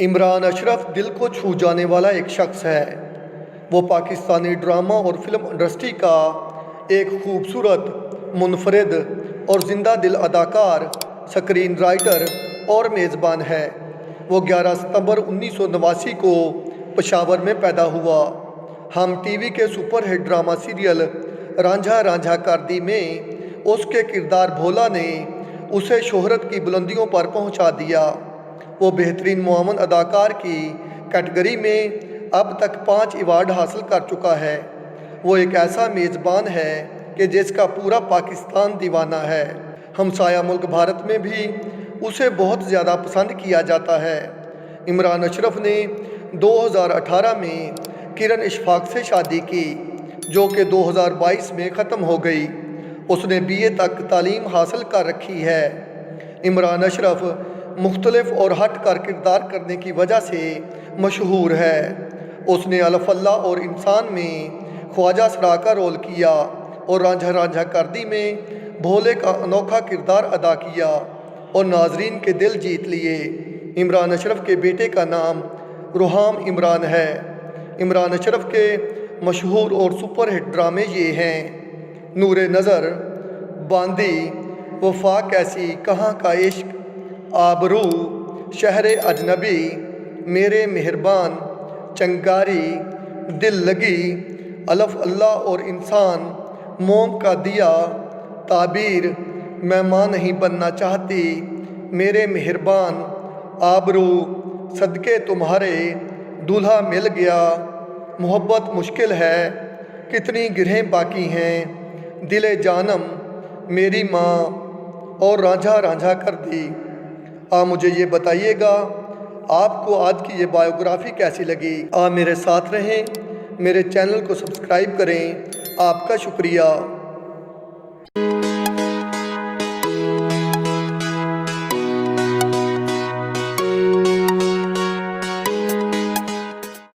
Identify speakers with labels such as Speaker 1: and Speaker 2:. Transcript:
Speaker 1: इमरान अशरफ दिल को छू जाने वाला एक शख्स है। वो पाकिस्तानी ड्रामा और फिल्म इंडस्ट्री का एक खूबसूरत, मुनफरिद और ज़िंदा दिल अदाकार, स्क्रीन राइटर और मेज़बान है। वो 11 सितंबर 1989 को पेशावर में पैदा हुआ। हम टीवी के superhit drama serial Ranjha Ranjha Kardi में उसके किरदार भोला ने उसे शोहरत की बुलंदियों पर पहुंचा दिया। वो बेहतरीन मुआवन अदाकार की कैटेगरी में अब तक 5 अवार्ड हासिल कर चुका है। वो एक ऐसा मेज़बान है कि जिसका पूरा पाकिस्तान दीवाना है। हमसाया मुल्क भारत में भी उसे बहुत ज़्यादा पसंद किया जाता है। इमरान अशरफ ने 2018 में किरण इशफाक से शादी की, जो कि 2022 में ख़त्म हो गई। उसने BA तक तालीम हासिल कर रखी है। इमरान अशरफ मुख्तलिफ और हट कर किरदार करने की वजह से मशहूर है। उसने अलफ अल्लाह और इंसान में ख्वाजा सरा का रोल किया और रांझा रांझा कार्दी में भोले का अनोखा किरदार अदा किया और नाजरीन के दिल जीत लिए। इमरान अशरफ के बेटे का नाम रुहाम इमरान है। इमरान अशरफ के मशहूर और सुपरहिट ड्रामे ये हैं: नूरे नज़र, बांदी, वफा कैसी, कहाँ का इश्क, आबरू, शहरे अजनबी, मेरे मेहरबान, चंगारी, दिल लगी, अलफ अल्लाह और इंसान, मोम का दिया, ताबीर, मैं माँ नहीं बनना चाहती, मेरे मेहरबान, आबरू, सदके तुम्हारे, दूल्हा मिल गया, मोहब्बत मुश्किल है, कितनी गिरहें बाकी हैं, दिले जानम, मेरी माँ और रांझा रांझा कर दी। आप मुझे ये बताइएगा आपको आज की ये बायोग्राफ़ी कैसी लगी। आप मेरे साथ रहें, मेरे चैनल को सब्सक्राइब करें। आपका शुक्रिया।